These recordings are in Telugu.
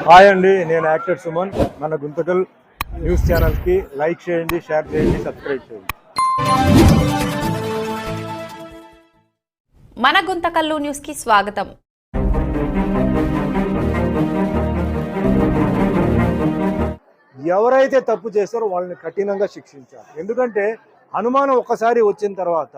హాయ్ అండి, నేను యాక్టర్ సుమన్. మన గుంతకల్ న్యూస్ ఛానల్కి లైక్ చేయండి, షేర్ చేయండి, సబ్స్క్రైబ్ చేయండి. మన గుంతకల్లు న్యూస్కి స్వాగతం. ఎవరైతే తప్పు చేస్తారో వాళ్ళని కఠినంగా శిక్షించాలి. ఎందుకంటే అనుమానం ఒక్కసారి వచ్చిన తర్వాత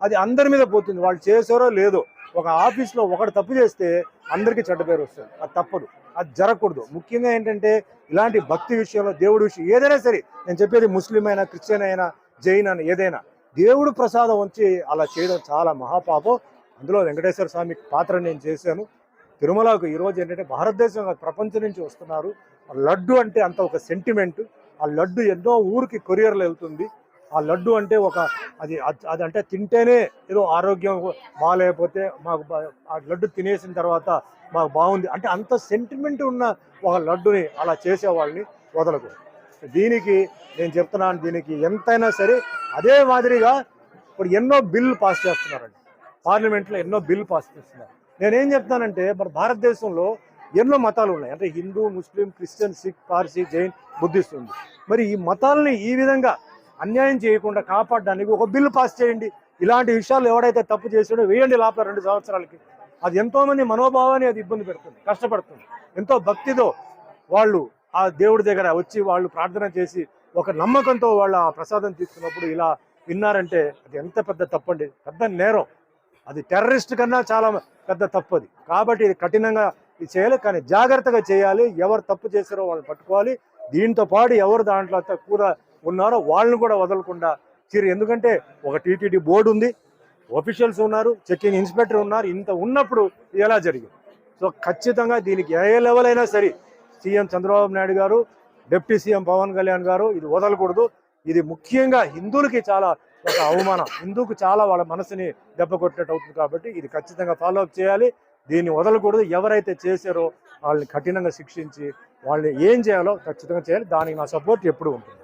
అది అందరి మీద పోతుంది. వాళ్ళు చేసారో లేదో. ఒక ఆఫీస్లో ఒకటి తప్పు చేస్తే అందరికీ చెడ్డ పేరు వస్తుంది. అది తప్పదు, అది జరగకూడదు. ముఖ్యంగా ఏంటంటే ఇలాంటి భక్తి విషయంలో, దేవుడి విషయం ఏదైనా సరే, నేను చెప్పేది ముస్లిం అయినా, క్రిస్టియన్ అయినా, జైన్ అయినా, ఏదైనా దేవుడు ప్రసాదం వచ్చి అలా చేయడం చాలా మహాపాపం. అందులో వెంకటేశ్వర స్వామి పాత్ర నేను చేశాను. తిరుమలకు ఈరోజు ఏంటంటే భారతదేశం ప్రపంచం నుంచి వస్తున్నారు. లడ్డు అంటే అంత ఒక సెంటిమెంట్. ఆ లడ్డు ఎన్నో ఊరికి కొరియర్లో వెళ్తుంది. ఆ లడ్డు అంటే ఒక అది అది అంటే తింటేనే ఏదో ఆరోగ్యం బాగాలేకపోతే మాకు ఆ లడ్డు తినేసిన తర్వాత మాకు బాగుంది అంటే అంత సెంటిమెంట్ ఉన్న ఒక లడ్డుని అలా చేసేవాళ్ళని వదలకూడదు. దీనికి నేను చెప్తున్నాను, దీనికి ఎంతైనా సరే అదే మాదిరిగా ఇప్పుడు ఎన్నో బిల్లు పాస్ చేస్తున్నారండి. పార్లమెంట్లో ఎన్నో బిల్లు పాస్ చేస్తున్నారు. నేనేం చెప్తానంటే మన భారతదేశంలో ఎన్నో మతాలు ఉన్నాయి. అంటే Hindu, Muslim, Christian, Sikh, Parsi, Jain, Buddhist ఉంది. మరి ఈ మతాలని ఈ విధంగా అన్యాయం చేయకుండా కాపాడడానికి ఒక బిల్లు పాస్ చేయండి. ఇలాంటి విషయాలు ఎవడైతే తప్పు చేసాడో వేయండి లోపల 2 సంవత్సరాలకి. అది ఎంతోమంది మనోభావాన్ని అది ఇబ్బంది పెడుతుంది, కష్టపడుతుంది. ఎంతో భక్తితో వాళ్ళు ఆ దేవుడి దగ్గర వచ్చి వాళ్ళు ప్రార్థన చేసి ఒక నమ్మకంతో వాళ్ళు ఆ ప్రసాదం తీసుకున్నప్పుడు ఇలా విన్నారంటే అది ఎంత పెద్ద తప్పండి, పెద్ద నేరం. అది టెర్రరిస్ట్ కన్నా చాలా పెద్ద తప్పు అది. కాబట్టి ఇది కఠినంగా ఇది చేయాలి, కానీ జాగ్రత్తగా చేయాలి. ఎవరు తప్పు చేశారో వాళ్ళని పట్టుకోవాలి. దీంతో పాటు ఎవరు దాంట్లో కూడా ఉన్నారో వాళ్ళని కూడా వదలకుండా ఎందుకంటే ఒక టీటీడీ బోర్డు ఉంది, ఆఫీషియల్స్ ఉన్నారు, చెకింగ్ ఇన్స్పెక్టర్ ఉన్నారు. ఇంత ఉన్నప్పుడు ఎలా జరిగింది? సో ఖచ్చితంగా దీనికి ఏ లెవెల్ అయినా సరే సీఎం చంద్రబాబు నాయుడు గారు, డిప్యూటీ సీఎం పవన్ కళ్యాణ్ గారు ఇది వదలకూడదు. ఇది ముఖ్యంగా హిందువులకి చాలా ఒక అవమానం, హిందూకు చాలా వాళ్ళ మనసుని దెబ్బ కొట్టినట్టు అవుతుంది. కాబట్టి ఇది ఖచ్చితంగా ఫాలో అప్ చేయాలి. దీన్ని వదలకూడదు. ఎవరైతే చేశారో వాళ్ళని కఠినంగా శిక్షించి వాళ్ళని ఏం చేయాలో ఖచ్చితంగా చేయాలి. దానికి నా సపోర్ట్ ఎప్పుడు ఉంటుంది.